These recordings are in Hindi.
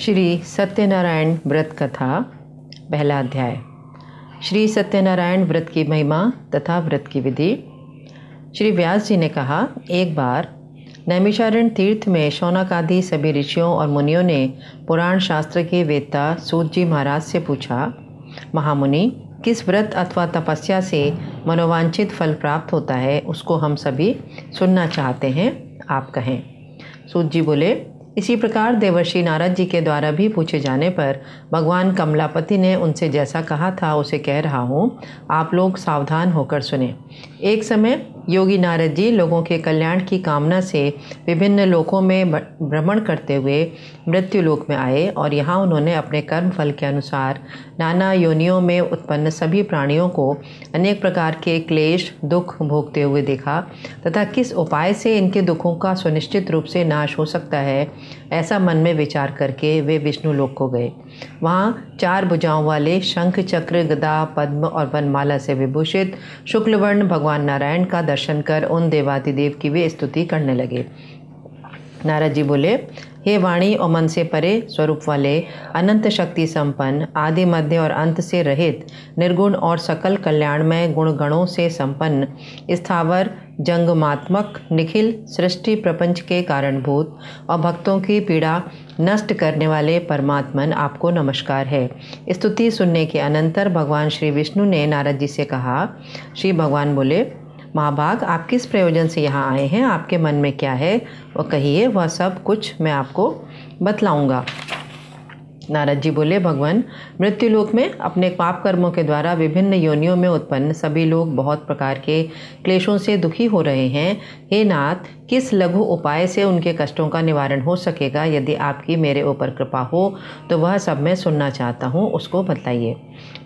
श्री सत्यनारायण व्रत कथा पहला अध्याय। श्री सत्यनारायण व्रत की महिमा तथा व्रत की विधि। श्री व्यास जी ने कहा, एक बार नैमिषारण्य तीर्थ में शौनक आदि सभी ऋषियों और मुनियों ने पुराण शास्त्र के वेत्ता सूत जी महाराज से पूछा, महामुनि, किस व्रत अथवा तपस्या से मनोवांछित फल प्राप्त होता है, उसको हम सभी सुनना चाहते हैं, आप कहें। सूत जी बोले, इसी प्रकार देवर्षि नारद जी के द्वारा भी पूछे जाने पर भगवान कमलापति ने उनसे जैसा कहा था उसे कह रहा हूँ, आप लोग सावधान होकर सुने। एक समय योगी नारद जी लोगों के कल्याण की कामना से विभिन्न लोकों में भ्रमण करते हुए मृत्यु लोक में आए और यहाँ उन्होंने अपने कर्म फल के अनुसार नाना योनियों में उत्पन्न सभी प्राणियों को अनेक प्रकार के क्लेश दुख भोगते हुए देखा तथा किस उपाय से इनके दुखों का सुनिश्चित रूप से नाश हो सकता है, ऐसा मन में विचार करके वे विष्णु लोक को गए। वहाँ 4 भुजाओं वाले शंख चक्र गदा पद्म और वनमाला से विभूषित शुक्लवर्ण भगवान नारायण का दर्शन कर उन देवादिदेव की वे स्तुति करने लगे। नारद जी बोले, हे वाणी और मन से परे स्वरूप वाले, अनंत शक्ति संपन्न, आदि मध्य और अंत से रहित, निर्गुण और सकल कल्याणमय गुण गणों से संपन्न, स्थावर जंगमात्मक, निखिल सृष्टि प्रपंच के कारणभूत और भक्तों की पीड़ा नष्ट करने वाले परमात्मन, आपको नमस्कार है। स्तुति सुनने के अनंतर भगवान श्री विष्णु ने नारद जी से कहा। श्री भगवान बोले, महाभाग, आप किस प्रयोजन से यहाँ आए हैं, आपके मन में क्या है वो कहिए, वह सब कुछ मैं आपको बतलाऊंगा। नारद जी बोले, भगवान, मृत्युलोक में अपने पाप कर्मों के द्वारा विभिन्न योनियों में उत्पन्न सभी लोग बहुत प्रकार के क्लेशों से दुखी हो रहे हैं। हे नाथ, किस लघु उपाय से उनके कष्टों का निवारण हो सकेगा? यदि आपकी मेरे ऊपर कृपा हो तो वह सब मैं सुनना चाहता हूँ, उसको बताइए।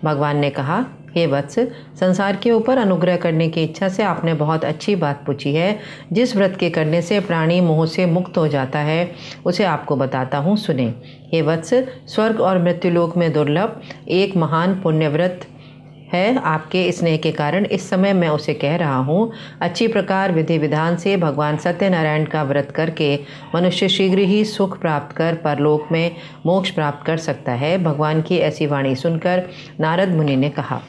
भगवान ने कहा, हे वत्स, संसार के ऊपर अनुग्रह करने की इच्छा से आपने बहुत अच्छी बात पूछी है। जिस व्रत के करने से प्राणी मोह से मुक्त हो जाता है उसे आपको बताता हूँ, सुने। हे वत्स, स्वर्ग और मृत्युलोक में दुर्लभ एक महान पुण्य व्रत है। आपके स्नेह के कारण इस समय मैं उसे कह रहा हूँ। अच्छी प्रकार विधि विधान से भगवान सत्यनारायण का व्रत करके मनुष्य शीघ्र ही सुख प्राप्त कर परलोक में मोक्ष प्राप्त कर सकता है। भगवान की ऐसी वाणी सुनकर नारद मुनि ने कहा।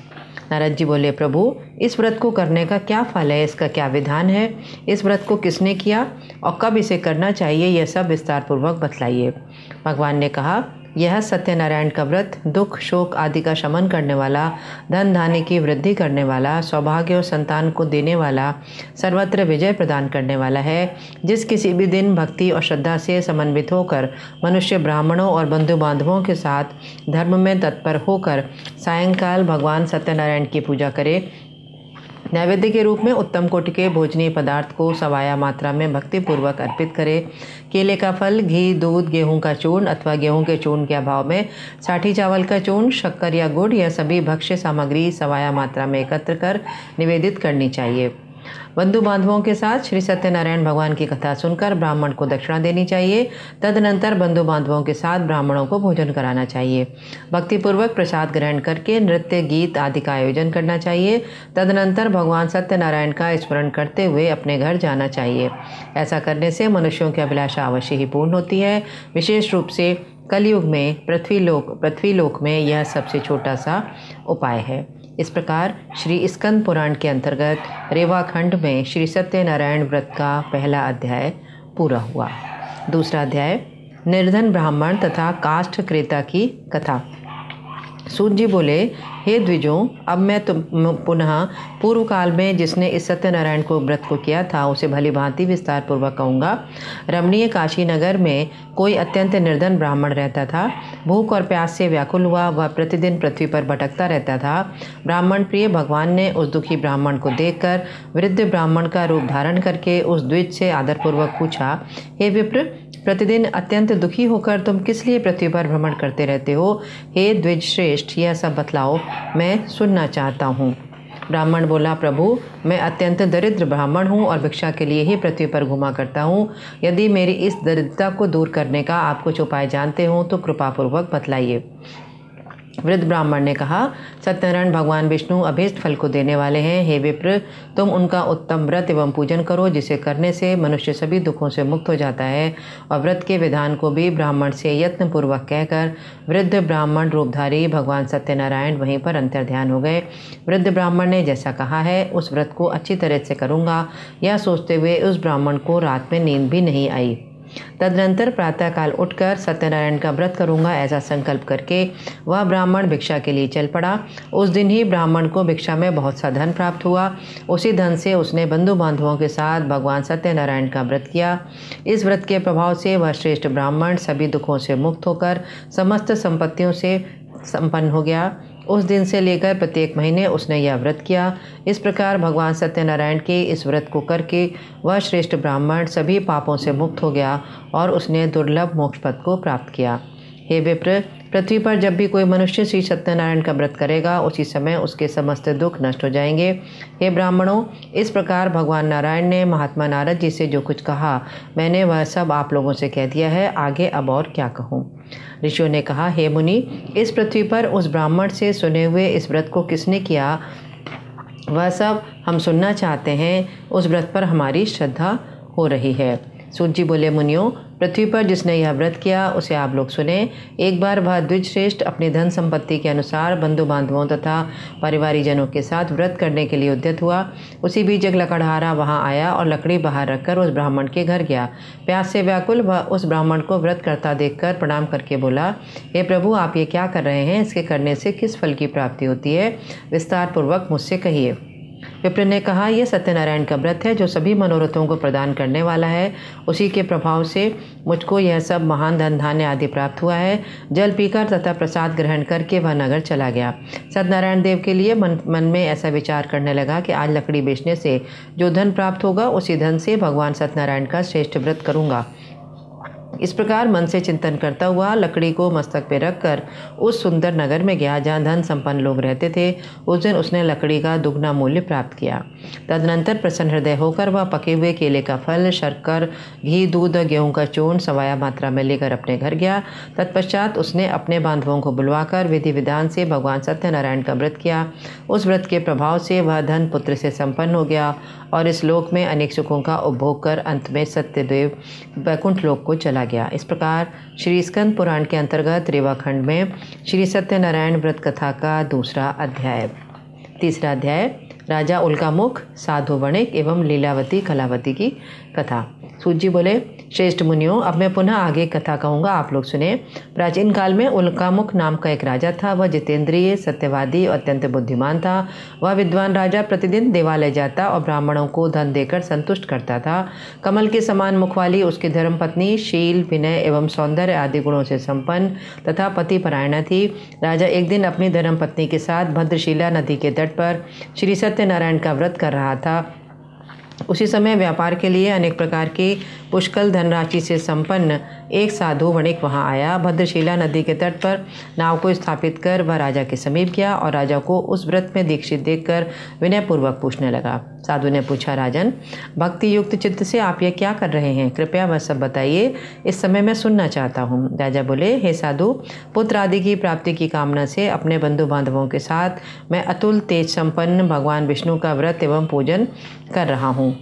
नारद जी बोले, प्रभु, इस व्रत को करने का क्या फल है, इसका क्या विधान है, इस व्रत को किसने किया और कब इसे करना चाहिए, यह सब विस्तार पूर्वक बतलाइए। भगवान ने कहा, यह सत्यनारायण का व्रत दुख शोक आदि का शमन करने वाला, धन धान्य की वृद्धि करने वाला, सौभाग्य और संतान को देने वाला, सर्वत्र विजय प्रदान करने वाला है। जिस किसी भी दिन भक्ति और श्रद्धा से समन्वित होकर मनुष्य ब्राह्मणों और बंधु बांधवों के साथ धर्म में तत्पर होकर सायंकाल भगवान सत्यनारायण की पूजा करे, नैवेद्य के रूप में उत्तम कोटि के भोजनीय पदार्थ को सवाया मात्रा में भक्तिपूर्वक अर्पित करे, केले का फल, घी, दूध, गेहूं का चूर्ण अथवा गेहूं के चूर्ण के अभाव में साठी चावल का चूर्ण, शक्कर या गुड़, यह सभी भक्ष्य सामग्री सवाया मात्रा में एकत्र कर निवेदित करनी चाहिए। बंधु बांधवों के साथ श्री सत्यनारायण भगवान की कथा सुनकर ब्राह्मण को दक्षिणा देनी चाहिए। तदनंतर बंधु बांधवों के साथ ब्राह्मणों को भोजन कराना चाहिए। भक्तिपूर्वक प्रसाद ग्रहण करके नृत्य गीत आदि का आयोजन करना चाहिए। तदनंतर भगवान सत्यनारायण का स्मरण करते हुए अपने घर जाना चाहिए। ऐसा करने से मनुष्यों की अभिलाषा अवश्य ही पूर्ण होती है। विशेष रूप से कलयुग में पृथ्वीलोक में यह सबसे छोटा सा उपाय है। इस प्रकार श्री स्कंद पुराण के अंतर्गत रेवाखंड में श्री सत्यनारायण व्रत का पहला अध्याय पूरा हुआ। दूसरा अध्याय, निर्धन ब्राह्मण तथा काष्ठ क्रेता की कथा। सूत जी बोले, हे द्विजों, अब मैं तुम पुनः पूर्व काल में जिसने इस सत्यनारायण को व्रत को किया था उसे भली भांति विस्तार पूर्वक कहूँगा। रमणीय काशी नगर में कोई अत्यंत निर्धन ब्राह्मण रहता था। भूख और प्यास से व्याकुल हुआ वह प्रतिदिन पृथ्वी पर भटकता रहता था। ब्राह्मण प्रिय भगवान ने उस दुखी ब्राह्मण को देखकर वृद्ध ब्राह्मण का रूप धारण करके उस द्विज से आदरपूर्वक पूछा, हे विप्र, प्रतिदिन अत्यंत दुखी होकर तुम किस लिए पृथ्वी पर भ्रमण करते रहते हो? हे द्विज श्रेष्ठ, यह सब बतलाओ, मैं सुनना चाहता हूँ। ब्राह्मण बोला, प्रभु, मैं अत्यंत दरिद्र ब्राह्मण हूँ और भिक्षा के लिए ही पृथ्वी पर घुमा करता हूँ। यदि मेरी इस दरिद्रता को दूर करने का आप कुछ उपाय जानते हो तो कृपापूर्वक बतलाइए। वृद्ध ब्राह्मण ने कहा, सत्यनारायण भगवान विष्णु अभीष्ट फल को देने वाले हैं। हे विप्र, तुम उनका उत्तम व्रत एवं पूजन करो, जिसे करने से मनुष्य सभी दुखों से मुक्त हो जाता है। और व्रत के विधान को भी ब्राह्मण से यत्नपूर्वक कहकर वृद्ध ब्राह्मण रूपधारी भगवान सत्यनारायण वहीं पर अंतर्ध्यान हो गए। वृद्ध ब्राह्मण ने जैसा कहा है उस व्रत को अच्छी तरह से करूँगा, यह सोचते हुए उस ब्राह्मण को रात में नींद भी नहीं आई। तदनंतर प्रातःकाल उठकर सत्यनारायण का व्रत करूंगा ऐसा संकल्प करके वह ब्राह्मण भिक्षा के लिए चल पड़ा। उस दिन ही ब्राह्मण को भिक्षा में बहुत सा धन प्राप्त हुआ। उसी धन से उसने बंधु बांधवों के साथ भगवान सत्यनारायण का व्रत किया। इस व्रत के प्रभाव से वह श्रेष्ठ ब्राह्मण सभी दुखों से मुक्त होकर समस्त संपत्तियों से संपन्न हो गया। उस दिन से लेकर प्रत्येक महीने उसने यह व्रत किया। इस प्रकार भगवान सत्यनारायण के इस व्रत को करके वह श्रेष्ठ ब्राह्मण सभी पापों से मुक्त हो गया और उसने दुर्लभ मोक्ष पद को प्राप्त किया। हे विप्र, पृथ्वी पर जब भी कोई मनुष्य श्री सत्यनारायण का व्रत करेगा उसी समय उसके समस्त दुख नष्ट हो जाएंगे। हे ब्राह्मणों, इस प्रकार भगवान नारायण ने महात्मा नारद जी से जो कुछ कहा मैंने वह सब आप लोगों से कह दिया है। आगे अब और क्या कहूँ। ऋषियों ने कहा, हे मुनि, इस पृथ्वी पर उस ब्राह्मण से सुने हुए इस व्रत को किसने किया वह सब हम सुनना चाहते हैं। उस व्रत पर हमारी श्रद्धा हो रही है। सूत जी बोले, मुनियों, पृथ्वी पर जिसने यह व्रत किया उसे आप लोग सुने। एक बार वह द्विजश्रेष्ठ अपनी धन संपत्ति के अनुसार बंधु बांधवों तथा परिवारीजनों के साथ व्रत करने के लिए उद्यत हुआ। उसी बीच एक लकड़हारा वहां आया और लकड़ी बाहर रखकर उस ब्राह्मण के घर गया। प्यास से व्याकुल वह उस ब्राह्मण को व्रत करता देखकर प्रणाम करके बोला, हे प्रभु, आप ये क्या कर रहे हैं? इसके करने से किस फल की प्राप्ति होती है? विस्तार पूर्वक मुझसे कहिए। विप्र ने कहा, यह सत्यनारायण का व्रत है जो सभी मनोरथों को प्रदान करने वाला है। उसी के प्रभाव से मुझको यह सब महान धन धान्य आदि प्राप्त हुआ है। जल पीकर तथा प्रसाद ग्रहण करके वह नगर चला गया। सत्यनारायण देव के लिए मन में ऐसा विचार करने लगा कि आज लकड़ी बेचने से जो धन प्राप्त होगा उसी धन से भगवान सत्यनारायण का श्रेष्ठ व्रत करूँगा। इस प्रकार मन से चिंतन करता हुआ लकड़ी को मस्तक पे रखकर उस सुंदर नगर में गया जहाँ धन संपन्न लोग रहते थे। उस दिन उसने लकड़ी का दुगना मूल्य प्राप्त किया। तदनंतर प्रसन्न हृदय होकर वह पके हुए केले का फल, शर्कर, घी, दूध और गेहूँ का चूर्ण सवाया मात्रा में लेकर अपने घर गया। तत्पश्चात उसने अपने बांधवों को बुलवाकर विधि विधान से भगवान सत्यनारायण का व्रत किया। उस व्रत के प्रभाव से वह धन पुत्र से संपन्न हो गया और इस लोक में अनेक सुखों का उपभोग कर अंत में सत्यदेव वैकुंठ लोक को चला गया। इस प्रकार श्री स्कंद पुराण के अंतर्गत रेवाखंड में श्री सत्यनारायण व्रत कथा का दूसरा अध्याय। तीसरा अध्याय राजा उल्कामुख, साधु वणिक एवं लीलावती कलावती की कथा। सूत जी बोले, श्रेष्ठ मुनियों, अब मैं पुनः आगे कथा कहूँगा, आप लोग सुने। प्राचीन काल में उल्कामुख नाम का एक राजा था। वह जितेंद्रिय, सत्यवादी और अत्यंत बुद्धिमान था। वह विद्वान राजा प्रतिदिन देवालय जाता और ब्राह्मणों को धन देकर संतुष्ट करता था। कमल के समान मुख वाली उसकी धर्मपत्नी शील, विनय एवं सौंदर्य आदि गुणों से संपन्न तथा पतिपरायणा थी। राजा एक दिन अपनी धर्मपत्नी के साथ भद्रशिला नदी के तट पर श्री सत्यनारायण का व्रत कर रहा था। उसी समय व्यापार के लिए अनेक प्रकार की पुष्कल धनराशि से संपन्न एक साधु वणिक वहां आया। भद्रशिला नदी के तट पर नाव को स्थापित कर वह राजा के समीप गया और राजा को उस व्रत में दीक्षित देखकर विनयपूर्वक पूछने लगा। साधु ने पूछा, राजन, भक्ति युक्त चित्त से आप ये क्या कर रहे हैं? कृपया वह सब बताइए, इस समय मैं सुनना चाहता हूँ। राजा बोले, हे साधु, पुत्र आदि की प्राप्ति की कामना से अपने बंधु बांधवों के साथ मैं अतुल तेज संपन्न भगवान विष्णु का व्रत एवं पूजन कर रहा हूँ।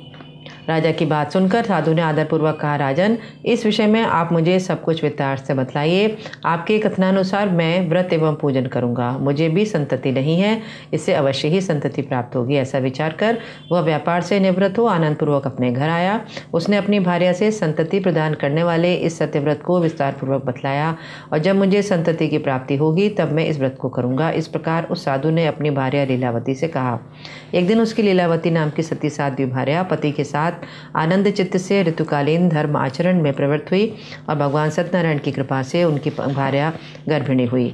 राजा की बात सुनकर साधु ने आदरपूर्वक कहा, राजन, इस विषय में आप मुझे सब कुछ विस्तार से बतलाइए। आपके कथनानुसार मैं व्रत एवं पूजन करूंगा। मुझे भी संतति नहीं है, इससे अवश्य ही संतति प्राप्त होगी। ऐसा विचार कर वह व्यापार से निवृत्त हो आनंदपूर्वक अपने घर आया। उसने अपनी भार्या से संतति प्रदान करने वाले इस सत्यव्रत को विस्तारपूर्वक बतलाया और जब मुझे संतति की प्राप्ति होगी तब मैं इस व्रत को करूँगा। इस प्रकार उस साधु ने अपनी भार्या लीलावती से कहा। एक दिन उसकी लीलावती नाम की सती साध्वी भार्या पति के साथ आनंद चित्त से ऋतुकालीन धर्म आचरण में प्रवृत्त हुई और भगवान सत्यनारायण की कृपा से उनकी भार्या गर्भिणी हुई।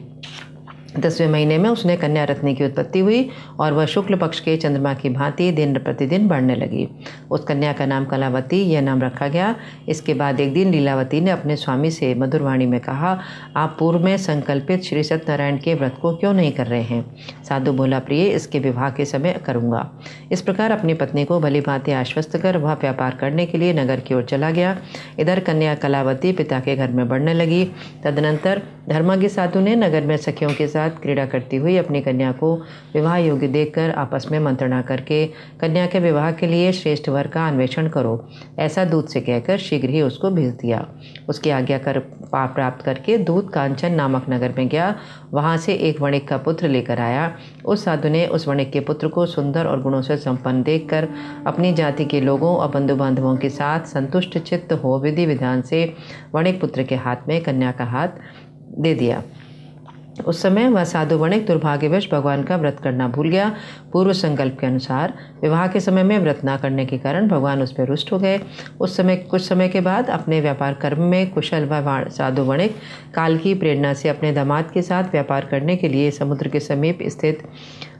10वें महीने में उसने कन्या रत्नी की उत्पत्ति हुई और वह शुक्ल पक्ष के चंद्रमा की भांति दिन प्रतिदिन बढ़ने लगी। उस कन्या का नाम कलावती यह नाम रखा गया। इसके बाद एक दिन लीलावती ने अपने स्वामी से मधुरवाणी में कहा, आप पूर्व में संकल्पित श्री सत्यनारायण के व्रत को क्यों नहीं कर रहे हैं? साधु बोला, प्रिय, इसके विवाह के समय करूँगा। इस प्रकार अपनी पत्नी को भली भांति आश्वस्त कर वह व्यापार करने के लिए नगर की ओर चला गया। इधर कन्या कलावती पिता के घर में बढ़ने लगी। तदनंतर धर्मज्ञ साधु ने नगर में सखियों के साथ क्रीड़ा करती हुई अपनी कन्या को विवाह योग्य देखकर आपस में मंत्रणा करके कन्या के विवाह के लिए श्रेष्ठ वर का अन्वेषण करो, ऐसा दूत से कहकर शीघ्र ही उसको भेज दिया। उसकी आज्ञा कर प्राप्त करके दूत कांचन नामक नगर में गया। वहाँ से एक वणिक का पुत्र लेकर आया। उस साधु ने उस वणिक के पुत्र को सुंदर और गुणों से संपन्न देखकर अपनी जाति के लोगों और बंधु बांधवों के साथ संतुष्ट चित्त हो विधि विधान से वणिक पुत्र के हाथ में कन्या का हाथ दे दिया। उस समय वह साधु वणिक दुर्भाग्यवश भगवान का व्रत करना भूल गया। पूर्व संकल्प के अनुसार विवाह के समय में व्रत न करने के कारण भगवान उस पर रुष्ट हो गए। कुछ समय के बाद अपने व्यापार कर्म में कुशल वह साधु वणिक काल की प्रेरणा से अपने दामाद के साथ व्यापार करने के लिए समुद्र के समीप स्थित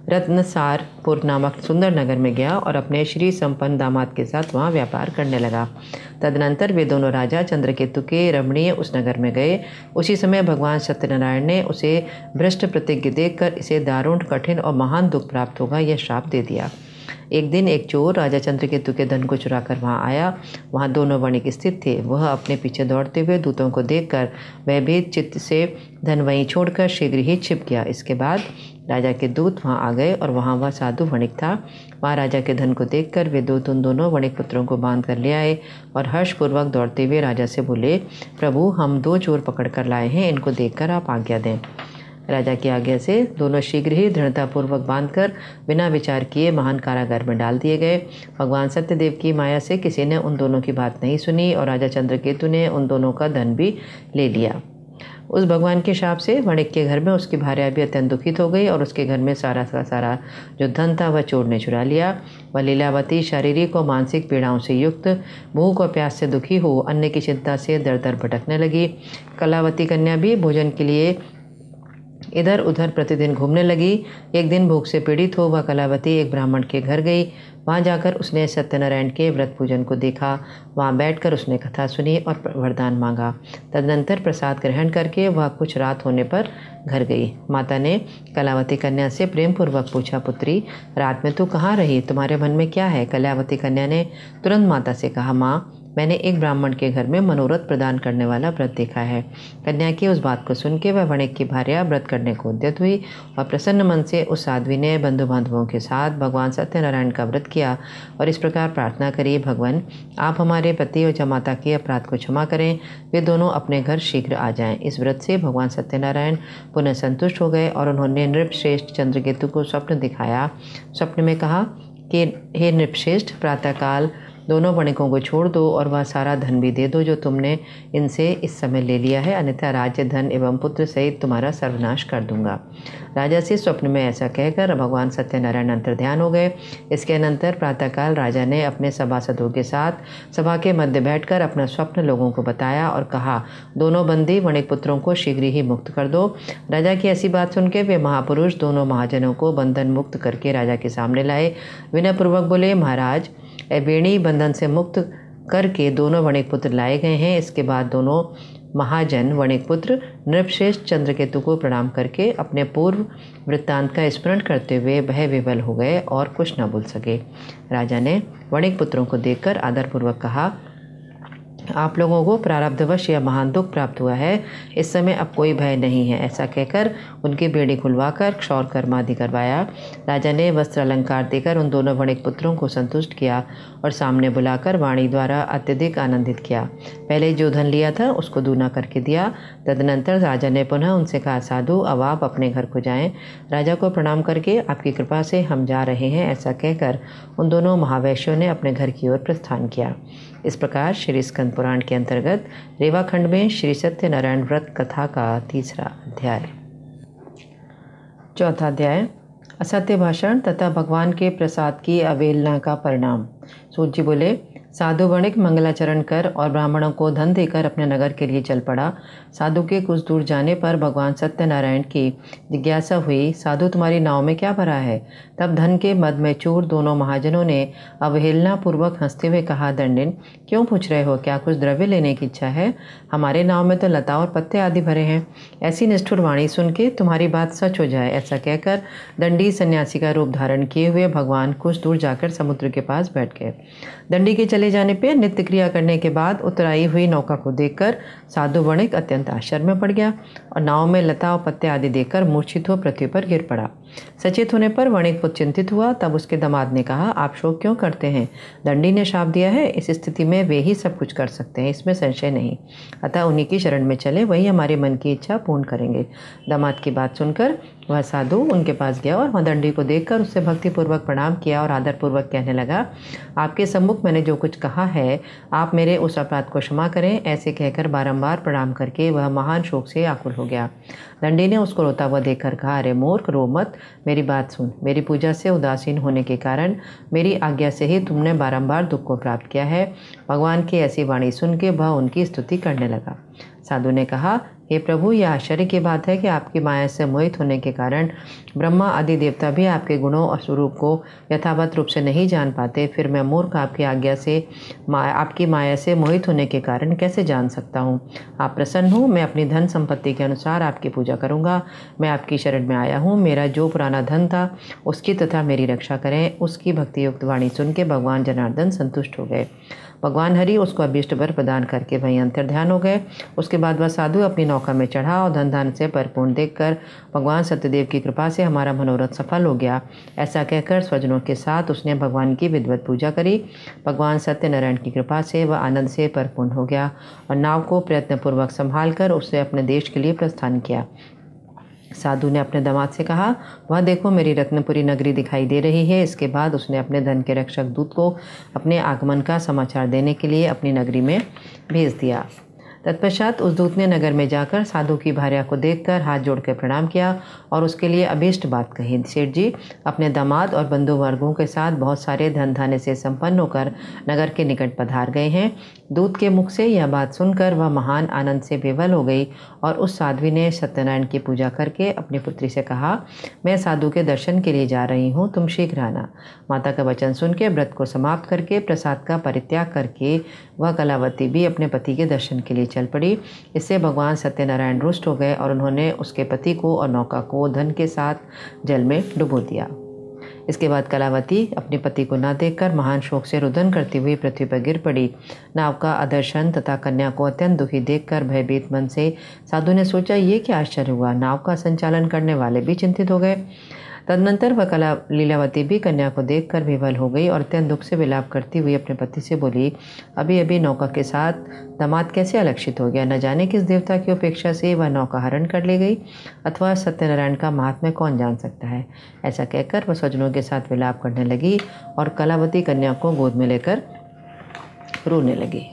रत्नसारपुर नामक सुंदर नगर में गया और अपने श्री संपन्न दामाद के साथ वहाँ व्यापार करने लगा। तदनंतर वे दोनों राजा चंद्रकेतु के रमणीय उस नगर में गए। उसी समय भगवान सत्यनारायण ने उसे भ्रष्ट प्रतिज्ञ देखकर इसे दारुण, कठिन और महान दुख प्राप्त होगा यह श्राप दे दिया। एक दिन एक चोर राजा चंद्रकेतु के धन को चुराकर वहाँ आया। वहाँ दोनों वणिक स्थित थे। वह अपने पीछे दौड़ते हुए दूतों को देखकर भयभीत चित्त से धन वहीं छोड़कर शीघ्र ही छिप गया। इसके बाद राजा के दूत वहाँ आ गए और वहाँ वह साधु वणिक था। वहाँ राजा के धन को देखकर वे दूत उन दोनों वणिक पुत्रों को बांध कर ले आए और हर्षपूर्वक दौड़ते हुए राजा से बोले, प्रभु, हम 2 चोर पकड़ कर लाए हैं, इनको देखकर आप आज्ञा दें। राजा की आज्ञा से दोनों शीघ्र ही दृढ़तापूर्वक बांधकर बिना विचार किए महान कारागार में डाल दिए गए। भगवान सत्यदेव की माया से किसी ने उन दोनों की बात नहीं सुनी और राजा चंद्रकेतु ने उन दोनों का धन भी ले लिया। उस भगवान के शाप से वणिक के घर में उसकी भार्या भी अत्यंत दुखित हो गई और उसके घर में सारा का सारा जो धन था वह चोर ने चुरा लिया। वह लीलावती शारीरिक और मानसिक पीड़ाओं से युक्त, भूख और प्यास से दुखी हो अन्न की चिंता से दर दर भटकने लगी। कलावती कन्या भी भोजन के लिए इधर उधर प्रतिदिन घूमने लगी। एक दिन भूख से पीड़ित हो वह कलावती एक ब्राह्मण के घर गई। वहाँ जाकर उसने सत्यनारायण के व्रत पूजन को देखा। वहाँ बैठकर उसने कथा सुनी और वरदान मांगा। तदनंतर प्रसाद ग्रहण करके वह कुछ रात होने पर घर गई। माता ने कलावती कन्या से प्रेम पूर्वक पूछा, पुत्री, रात में तू कहाँ रही? तुम्हारे मन में क्या है? कलावती कन्या ने तुरंत माता से कहा, माँ, मैंने एक ब्राह्मण के घर में मनोरथ प्रदान करने वाला व्रत देखा है। कन्या की उस बात को सुन के वह वणिक की भार्या व्रत करने को उद्यत हुई और प्रसन्न मन से उस साध्वी ने बंधु बांधवों के साथ भगवान सत्यनारायण का व्रत किया और इस प्रकार प्रार्थना करी, भगवान, आप हमारे पति और जमाता के अपराध को क्षमा करें, वे दोनों अपने घर शीघ्र आ जाएं। इस व्रत से भगवान सत्यनारायण पुनः संतुष्ट हो गए और उन्होंने नृपश्रेष्ठ चंद्रकेतु को स्वप्न दिखाया। स्वप्न में कहा कि हे नृपश्रेष्ठ, प्रातःकाल दोनों वणिकों को छोड़ दो और वह सारा धन भी दे दो जो तुमने इनसे इस समय ले लिया है, अन्यथा राज्य, धन एवं पुत्र सहित तुम्हारा सर्वनाश कर दूंगा। राजा से स्वप्न में ऐसा कहकर भगवान सत्यनारायण अंतर्ध्यान हो गए। इसके अनंतर प्रातःकाल राजा ने अपने सभासदों के साथ सभा के मध्य बैठकर अपना स्वप्न लोगों को बताया और कहा, दोनों बंदी वणिक पुत्रों को शीघ्र ही मुक्त कर दो। राजा की ऐसी बात सुनकर वे महापुरुष दोनों महाजनों को बंधन मुक्त करके राजा के सामने लाए। विनयपूर्वक बोले, महाराज, वेणी बंधन से मुक्त करके दोनों वणिक पुत्र लाए गए हैं। इसके बाद दोनों महाजन वणिक पुत्र नृपश्रेष्ठ चंद्रकेतु को प्रणाम करके अपने पूर्व वृत्तांत का स्मरण करते हुए भय विवल हो गए और कुछ न बोल सके। राजा ने वणिक पुत्रों को देखकर आदरपूर्वक कहा, आप लोगों को प्रारब्धवश यह महान दुख प्राप्त हुआ है, इस समय अब कोई भय नहीं है। ऐसा कहकर उनकी बेड़ी खुलवाकर क्षौर कर्म आदि करवाया। राजा ने वस्त्र अलंकार देकर उन दोनों वणिक पुत्रों को संतुष्ट किया और सामने बुलाकर वाणी द्वारा अत्यधिक आनंदित किया। पहले जो धन लिया था उसको दूना करके दिया। तदनंतर राजा ने पुनः उनसे कहा, साधु, अब आप अपने घर को जाएं। राजा को प्रणाम करके आपकी कृपा से हम जा रहे हैं, ऐसा कहकर उन दोनों महावैश्यों ने अपने घर की ओर प्रस्थान किया। इस प्रकार श्री स्कंद पुराण के अंतर्गत रेवाखंड में श्री सत्यनारायण व्रत कथा का 3रा अध्याय। 4था अध्याय, असत्य भाषण तथा भगवान के प्रसाद की अवहेलना का परिणाम। सूत जी बोले, साधु वणिक मंगलाचरण कर और ब्राह्मणों को धन देकर अपने नगर के लिए चल पड़ा। साधु के कुछ दूर जाने पर भगवान सत्यनारायण की जिज्ञासा हुई, साधु, तुम्हारी नाव में क्या भरा है? तब धन के मद में चूर दोनों महाजनों ने अवहेलना पूर्वक हंसते हुए कहा, दंडिन, क्यों पूछ रहे हो? क्या कुछ द्रव्य लेने की इच्छा है? हमारे नाव में तो लता और पत्ते आदि भरे हैं। ऐसी निष्ठुर वाणी सुन के तुम्हारी बात सच हो जाए। ऐसा कहकर दंडी सन्यासी का रूप धारण किए हुए भगवान कुछ दूर जाकर समुद्र के पास बैठ गए। दंडी के चले जाने पर नित्य क्रिया करने के बाद उतराई हुई नौका को देखकर साधु वणिक अत्यंत आश्चर्य में पड़ गया और नाव में लता और पत्ते आदि देखकर मूर्छित हो पृथ्वी पर गिर पड़ा। सचेत होने पर वणिक बहुत चिंतित हुआ। तब उसके दामाद ने कहा, आप शोक क्यों करते हैं? दंडी ने शाप दिया है, इस स्थिति में वे ही सब कुछ कर सकते हैं, इसमें संशय नहीं। अतः उन्हीं की शरण में चले, वही हमारे मन की इच्छा पूर्ण करेंगे। दामाद की बात सुनकर वह साधु उनके पास गया और वह दंडी को देखकर उससे भक्तिपूर्वक प्रणाम किया और आदरपूर्वक कहने लगा, आपके सम्मुख मैंने जो कुछ कहा है, आप मेरे उस अपराध को क्षमा करें। ऐसे कहकर बारंबार प्रणाम करके वह महान शोक से आकुल हो गया। दंडी ने उसको रोता हुआ देखकर कहा, अरे मूर्ख, रो मत, मेरी बात सुन। मेरी पूजा से उदासीन होने के कारण मेरी आज्ञा से ही तुमने बारंबार दुख को प्राप्त किया है। भगवान की ऐसी वाणी सुन के वह उनकी स्तुति करने लगा। साधु ने कहा, हे प्रभु, यह आश्चर्य की बात है कि आपकी माया से मोहित होने के कारण ब्रह्मा आदि देवता भी आपके गुणों और स्वरूप को यथावत रूप से नहीं जान पाते। फिर मैं मूर्ख आपकी आज्ञा से आपकी माया से मोहित होने के कारण कैसे जान सकता हूँ? आप प्रसन्न हो, मैं अपनी धन संपत्ति के अनुसार आपकी पूजा करूँगा। मैं आपकी शरण में आया हूँ। मेरा जो पुराना धन था उसकी तथा मेरी रक्षा करें। उसकी भक्ति युक्त वाणी सुन के भगवान जनार्दन संतुष्ट हो गए। भगवान हरि उसको अभीष्ट वर प्रदान करके वहीं अंतर्ध्यान हो गए। उसके बाद वह साधु अपनी नौका में चढ़ा और धन धान से परिपूर्ण देखकर भगवान सत्यदेव की कृपा से हमारा मनोरथ सफल हो गया, ऐसा कहकर स्वजनों के साथ उसने भगवान की विधिवत पूजा करी। भगवान सत्यनारायण की कृपा से वह आनंद से परिपूर्ण हो गया और नाव को प्रयत्नपूर्वक संभाल कर उससे अपने देश के लिए प्रस्थान किया। साधु ने अपने दामाद से कहा, वह देखो, मेरी रत्नपुरी नगरी दिखाई दे रही है। इसके बाद उसने अपने धन के रक्षक दूत को अपने आगमन का समाचार देने के लिए अपनी नगरी में भेज दिया। तत्पश्चात उस दूत ने नगर में जाकर साधु की भार्या को देखकर हाथ जोड़कर प्रणाम किया और उसके लिए अभीष्ट बात कही। सेठ जी अपने दामाद और बंधु वर्गों के साथ बहुत सारे धन धान्य से संपन्न होकर नगर के निकट पधार गए हैं। दूत के मुख से यह बात सुनकर वह महान आनंद से विवल हो गई और उस साध्वी ने सत्यनारायण की पूजा करके अपनी पुत्री से कहा, मैं साधु के दर्शन के लिए जा रही हूँ, तुम शीघ्र आना। माता का वचन सुन के व्रत को समाप्त करके प्रसाद का परित्याग करके वह कलावती भी अपने पति के दर्शन के लिए चल पड़ी। इससे भगवान सत्यनारायण रुष्ट हो गए और उन्होंने उसके पति को और नौका को धन के साथ जल में डुबो दिया। इसके बाद कलावती अपने पति को न देखकर महान शोक से रुदन करती हुई पृथ्वी पर गिर पड़ी। नाव का अदर्शन तथा कन्या को अत्यंत दुखी देखकर भयभीत मन से साधु ने सोचा, ये क्या आश्चर्य हुआ। नाव का संचालन करने वाले भी चिंतित हो गए। तदनंतर वह कला लीलावती भी कन्या को देखकर विवल हो गई और अत्यंत दुख से विलाप करती हुई अपने पति से बोली, अभी अभी नौका के साथ दामाद कैसे अलक्षित हो गया। न जाने किस देवता की अपेक्षा से वह नौका हरण कर ले गई, अथवा सत्यनारायण का महात्म्य कौन जान सकता है। ऐसा कहकर वह स्वजनों के साथ विलाप करने लगी और कलावती कन्या को गोद में लेकर रोने लगी।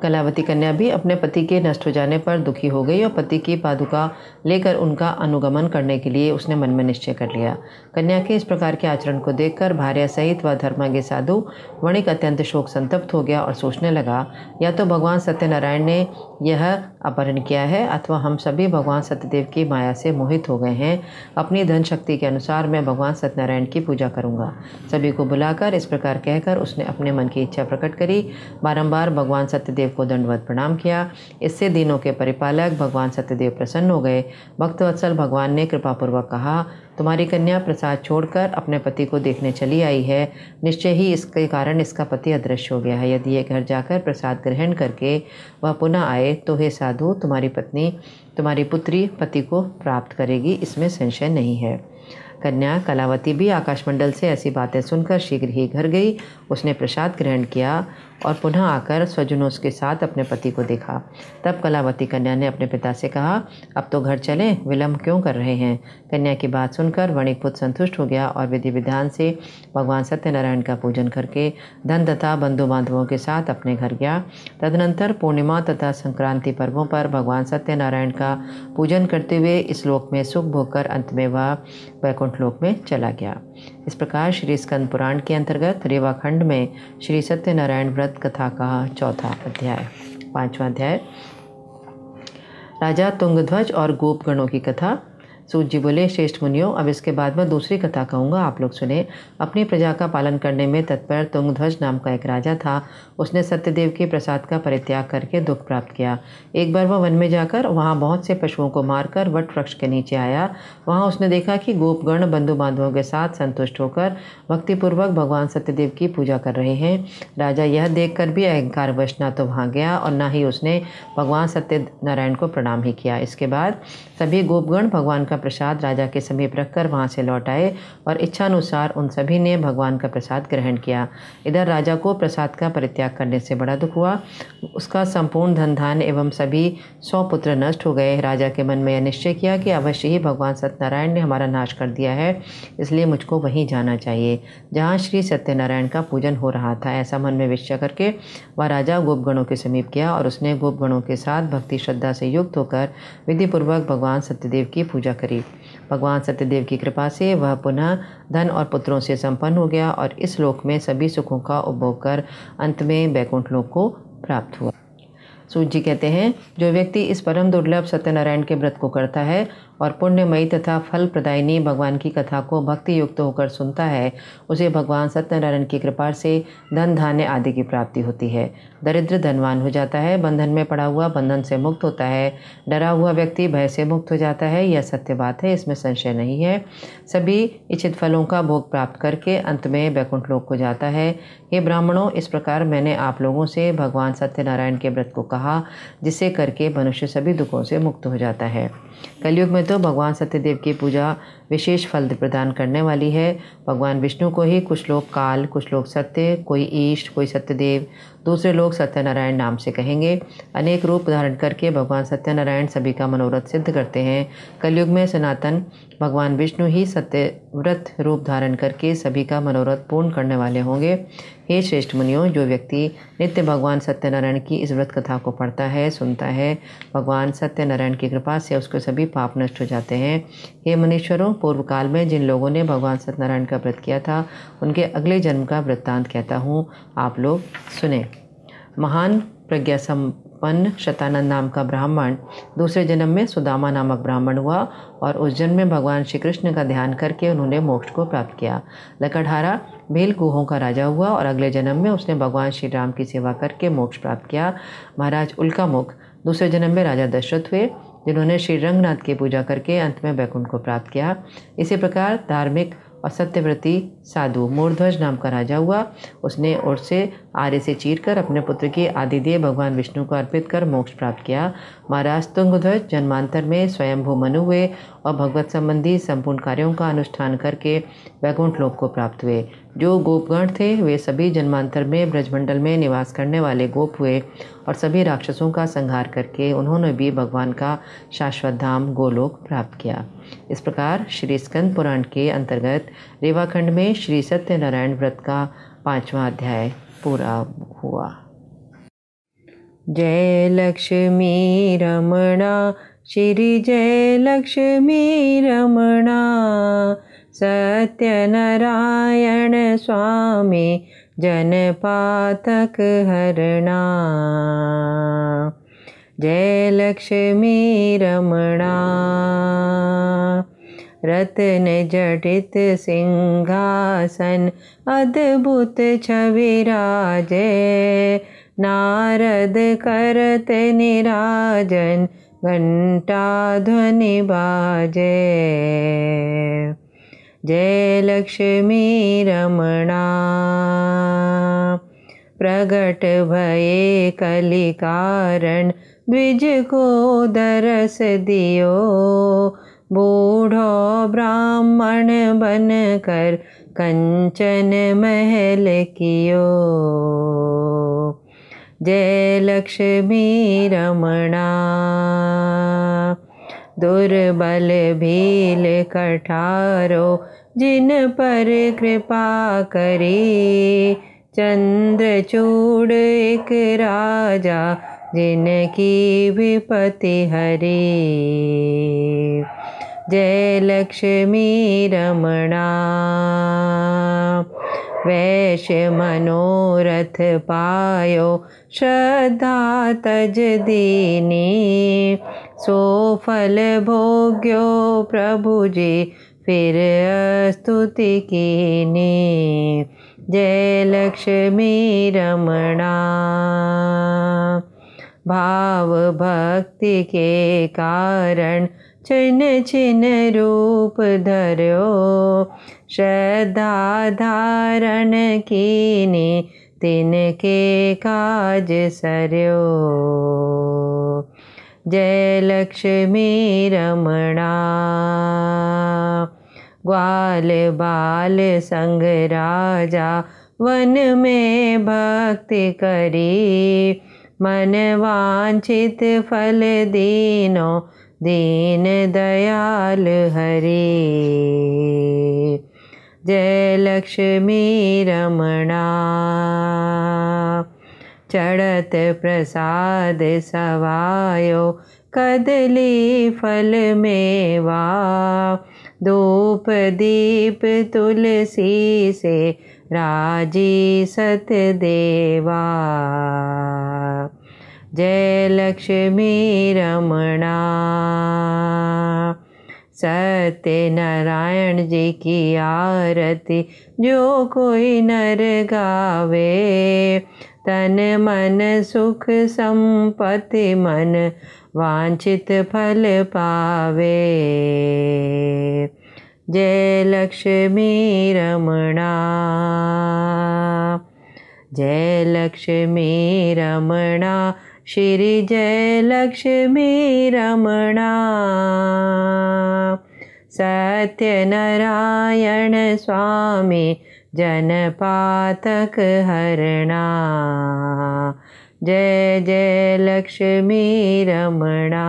कलावती कन्या भी अपने पति के नष्ट हो जाने पर दुखी हो गई और पति की पादुका लेकर उनका अनुगमन करने के लिए उसने मन में निश्चय कर लिया। कन्या के इस प्रकार के आचरण को देखकर भार्या सहित वह धर्मांगी साधु वणिक अत्यंत शोक संतप्त हो गया और सोचने लगा, या तो भगवान सत्यनारायण ने यह अपहरण किया है अथवा हम सभी भगवान सत्यदेव की माया से मोहित हो गए हैं। अपनी धन शक्ति के अनुसार मैं भगवान सत्यनारायण की पूजा करूँगा। सभी को बुलाकर इस प्रकार कहकर उसने अपने मन की इच्छा प्रकट करी। बारंबार भगवान सत्यदेव को दंडवत प्रणाम किया। इससे दिनों के परिपालक भगवान सत्यदेव प्रसन्न हो गए। भक्तवत्सल भगवान ने कृपापूर्वक कहा, तुम्हारी कन्या प्रसाद छोड़कर अपने पति को देखने चली आई है। निश्चय ही इसके कारण इसका पति अदृश्य हो गया है। यदि ये घर जाकर प्रसाद ग्रहण करके वह पुनः आए तो हे साधु, तुम्हारी पत्नी तुम्हारी पुत्री पति को प्राप्त करेगी, इसमें संशय नहीं है। कन्या कलावती भी आकाशमंडल से ऐसी बातें सुनकर शीघ्र ही घर गई। उसने प्रसाद ग्रहण किया और पुनः आकर स्वजनों के साथ अपने पति को देखा। तब कलावती कन्या ने अपने पिता से कहा, अब तो घर चलें, विलंब क्यों कर रहे हैं। कन्या की बात सुनकर वणिक पुत्र संतुष्ट हो गया और विधि विधान से भगवान सत्यनारायण का पूजन करके धन तथा बंधु बांधवों के साथ अपने घर गया। तदनंतर पूर्णिमा तथा संक्रांति पर्वों पर भगवान सत्यनारायण का पूजन करते हुए इस लोक में सुख भोगकर अंत में वह वैकुंठ लोक में चला गया। इस प्रकार श्री स्कंद पुराण के अंतर्गत रेवा खंड में श्री सत्यनारायण व्रत कथा का चौथा अध्याय। पांचवा अध्याय, राजा तुंगध्वज और गोपगणों की कथा। सूत जी बोले, श्रेष्ठ मुनियों, अब इसके बाद मैं दूसरी कथा कहूँगा, आप लोग सुने। अपनी प्रजा का पालन करने में तत्पर तुंगध्वज नाम का एक राजा था। उसने सत्यदेव के प्रसाद का परित्याग करके दुख प्राप्त किया। एक बार वह वन में जाकर वहाँ बहुत से पशुओं को मारकर वट वृक्ष के नीचे आया। वहाँ उसने देखा कि गोपगण बंधु बांधवों के साथ संतुष्ट होकर भक्तिपूर्वक भगवान सत्यदेव की पूजा कर रहे हैं। राजा यह देखकर भी अहंकारवश ना तो वहाँ गया और ना ही उसने भगवान सत्यनारायण को प्रणाम ही किया। इसके बाद सभी गोपगण भगवान का प्रसाद राजा के समीप रखकर वहाँ से लौट आए और इच्छानुसार उन सभी ने भगवान का प्रसाद ग्रहण किया। इधर राजा को प्रसाद का परित्याग करने से बड़ा दुख हुआ। उसका संपूर्ण धन धान्य एवं सभी 100 पुत्र नष्ट हो गए। राजा के मन में यह निश्चय किया कि अवश्य ही भगवान सत्यनारायण ने हमारा नाश कर दिया है, इसलिए मुझको वहीं जाना चाहिए जहाँ श्री सत्यनारायण का पूजन हो रहा था। ऐसा मन में निश्चय करके वह राजा गोपगणों के समीप गया और उसने गोपगणों के साथ भक्ति श्रद्धा से युक्त होकर विधिपूर्वक भगवान सत्यदेव की पूजा करी। भगवान सत्यदेव की कृपा से वह पुनः धन और पुत्रों से संपन्न हो गया और इस लोक में सभी सुखों का उपभोग कर अंत में बैकुंठ लोक को प्राप्त हुआ। सूत जी कहते हैं, जो व्यक्ति इस परम दुर्लभ सत्यनारायण के व्रत को करता है और पुण्यमयी तथा फल प्रदायिनी भगवान की कथा को भक्ति युक्त होकर सुनता है, उसे भगवान सत्यनारायण की कृपा से धन धान्य आदि की प्राप्ति होती है। दरिद्र धनवान हो जाता है, बंधन में पड़ा हुआ बंधन से मुक्त होता है, डरा हुआ व्यक्ति भय से मुक्त हो जाता है। यह सत्य बात है, इसमें संशय नहीं है। सभी इच्छित फलों का भोग प्राप्त करके अंत में बैकुंठ लोक को जाता है। हे ब्राह्मणों, इस प्रकार मैंने आप लोगों से भगवान सत्यनारायण के व्रत को कहा, जिसे करके मनुष्य सभी दुखों से मुक्त हो जाता है। कलयुग में तो भगवान सत्यदेव की पूजा विशेष फल प्रदान करने वाली है। भगवान विष्णु को ही कुछ लोग काल, कुछ लोग सत्य, कोई ईष्ट, कोई सत्यदेव, दूसरे लोग सत्यनारायण नाम से कहेंगे। अनेक रूप धारण करके भगवान सत्यनारायण सभी का मनोरथ सिद्ध करते हैं। कलयुग में सनातन भगवान विष्णु ही सत्यव्रत रूप धारण करके सभी का मनोरथ पूर्ण करने वाले होंगे। हे श्रेष्ठ मुनियों, जो व्यक्ति नित्य भगवान सत्यनारायण की इस व्रत कथा को पढ़ता है, सुनता है, भगवान सत्यनारायण की कृपा से उसके सभी पाप नष्ट हो जाते हैं। हे मुनीश्वरों, पूर्व काल में जिन लोगों ने भगवान सत्यनारायण का व्रत किया था, उनके अगले जन्म का वृत्तांत कहता हूँ, आप लोग सुने। महान प्रज्ञा संपन्न शतानंद नाम का ब्राह्मण दूसरे जन्म में सुदामा नामक ब्राह्मण हुआ और उस जन्म में भगवान श्री कृष्ण का ध्यान करके उन्होंने मोक्ष को प्राप्त किया। लकड़हारा भेल गुहों का राजा हुआ और अगले जन्म में उसने भगवान श्री राम की सेवा करके मोक्ष प्राप्त किया। महाराज उल्कामुख दूसरे जन्म में राजा दशरथ हुए, जिन्होंने श्री रंगनाथ की पूजा करके अंत में बैकुंठ को प्राप्त किया। इसी प्रकार धार्मिक और सत्यव्रती साधु मूर्ध्वज नाम का राजा हुआ। उसने ओर से आर्य से चीरकर अपने पुत्र की आदिदेव भगवान विष्णु को अर्पित कर मोक्ष प्राप्त किया। महाराज तुंगध्वज जन्मांतर में स्वयंभू मनु हुए और भगवत संबंधी संपूर्ण कार्यों का अनुष्ठान करके वैकुंठ लोक को प्राप्त हुए। जो गोपगण थे वे सभी जन्मांतर में ब्रजमंडल में निवास करने वाले गोप हुए और सभी राक्षसों का संहार करके उन्होंने भी भगवान का शाश्वत धाम गोलोक प्राप्त किया। इस प्रकार श्री स्कंद पुराण के अंतर्गत रेवाखंड में श्री सत्यनारायण व्रत का 5वां अध्याय पूरा हुआ। जय लक्ष्मी रमणा, श्री जय लक्ष्मी रमणा, सत्यनारायण स्वामी जनपातक हरणा। जय लक्ष्मी रमणा, रत्न जटित सिंहासन अद्भुत छवि राजे, नारद करत निराजन घंटा ध्वनि बाजे। जय लक्ष्मी रमणा, प्रगट भये कलि कारण द्विज को दरस दियो, बूढ़ो ब्राह्मण बन कर कंचन महल कियो। जय लक्ष्मी रमणा, दुर्बल भील कठारो जिन पर कृपा करी, चंद्रचूड़ एक राजा जिनकी विपत्ति हरी। जय लक्ष्मी रमणा, वैश्य मनोरथ पायो श्रद्धा तज दीनी, सो फल भोग्यो प्रभु जी फिर स्तुति कीनी। जय लक्ष्मी रमणा। भाव भक्ति के कारण छिन छिन रूप धर्यो। श्रद्धा धारण कीनी तिनके काज सर्यो। जय लक्ष्मी रमणा। ग्वाल बाल संग राजा वन में भक्ति करी। मन वांछित फल दीनो दीन दयाल हरि। जय लक्ष्मी रमणा। चढ़त प्रसाद सवायो कदली फल मेवा। धूप दीप तुलसी से राजी सतदेवा। जय लक्ष्मी रमणा। सत्यनारायण जी की आरती जो कोई नर गावे। तन मन सुख संपत्ति मन वांछित फल पावे। जय लक्ष्मी रमणा। जय लक्ष्मी रमणा। श्री जय लक्ष्मी रमणा। सत्यनारायण स्वामी जनपातक हरणा। जय जय लक्ष्मी रमणा।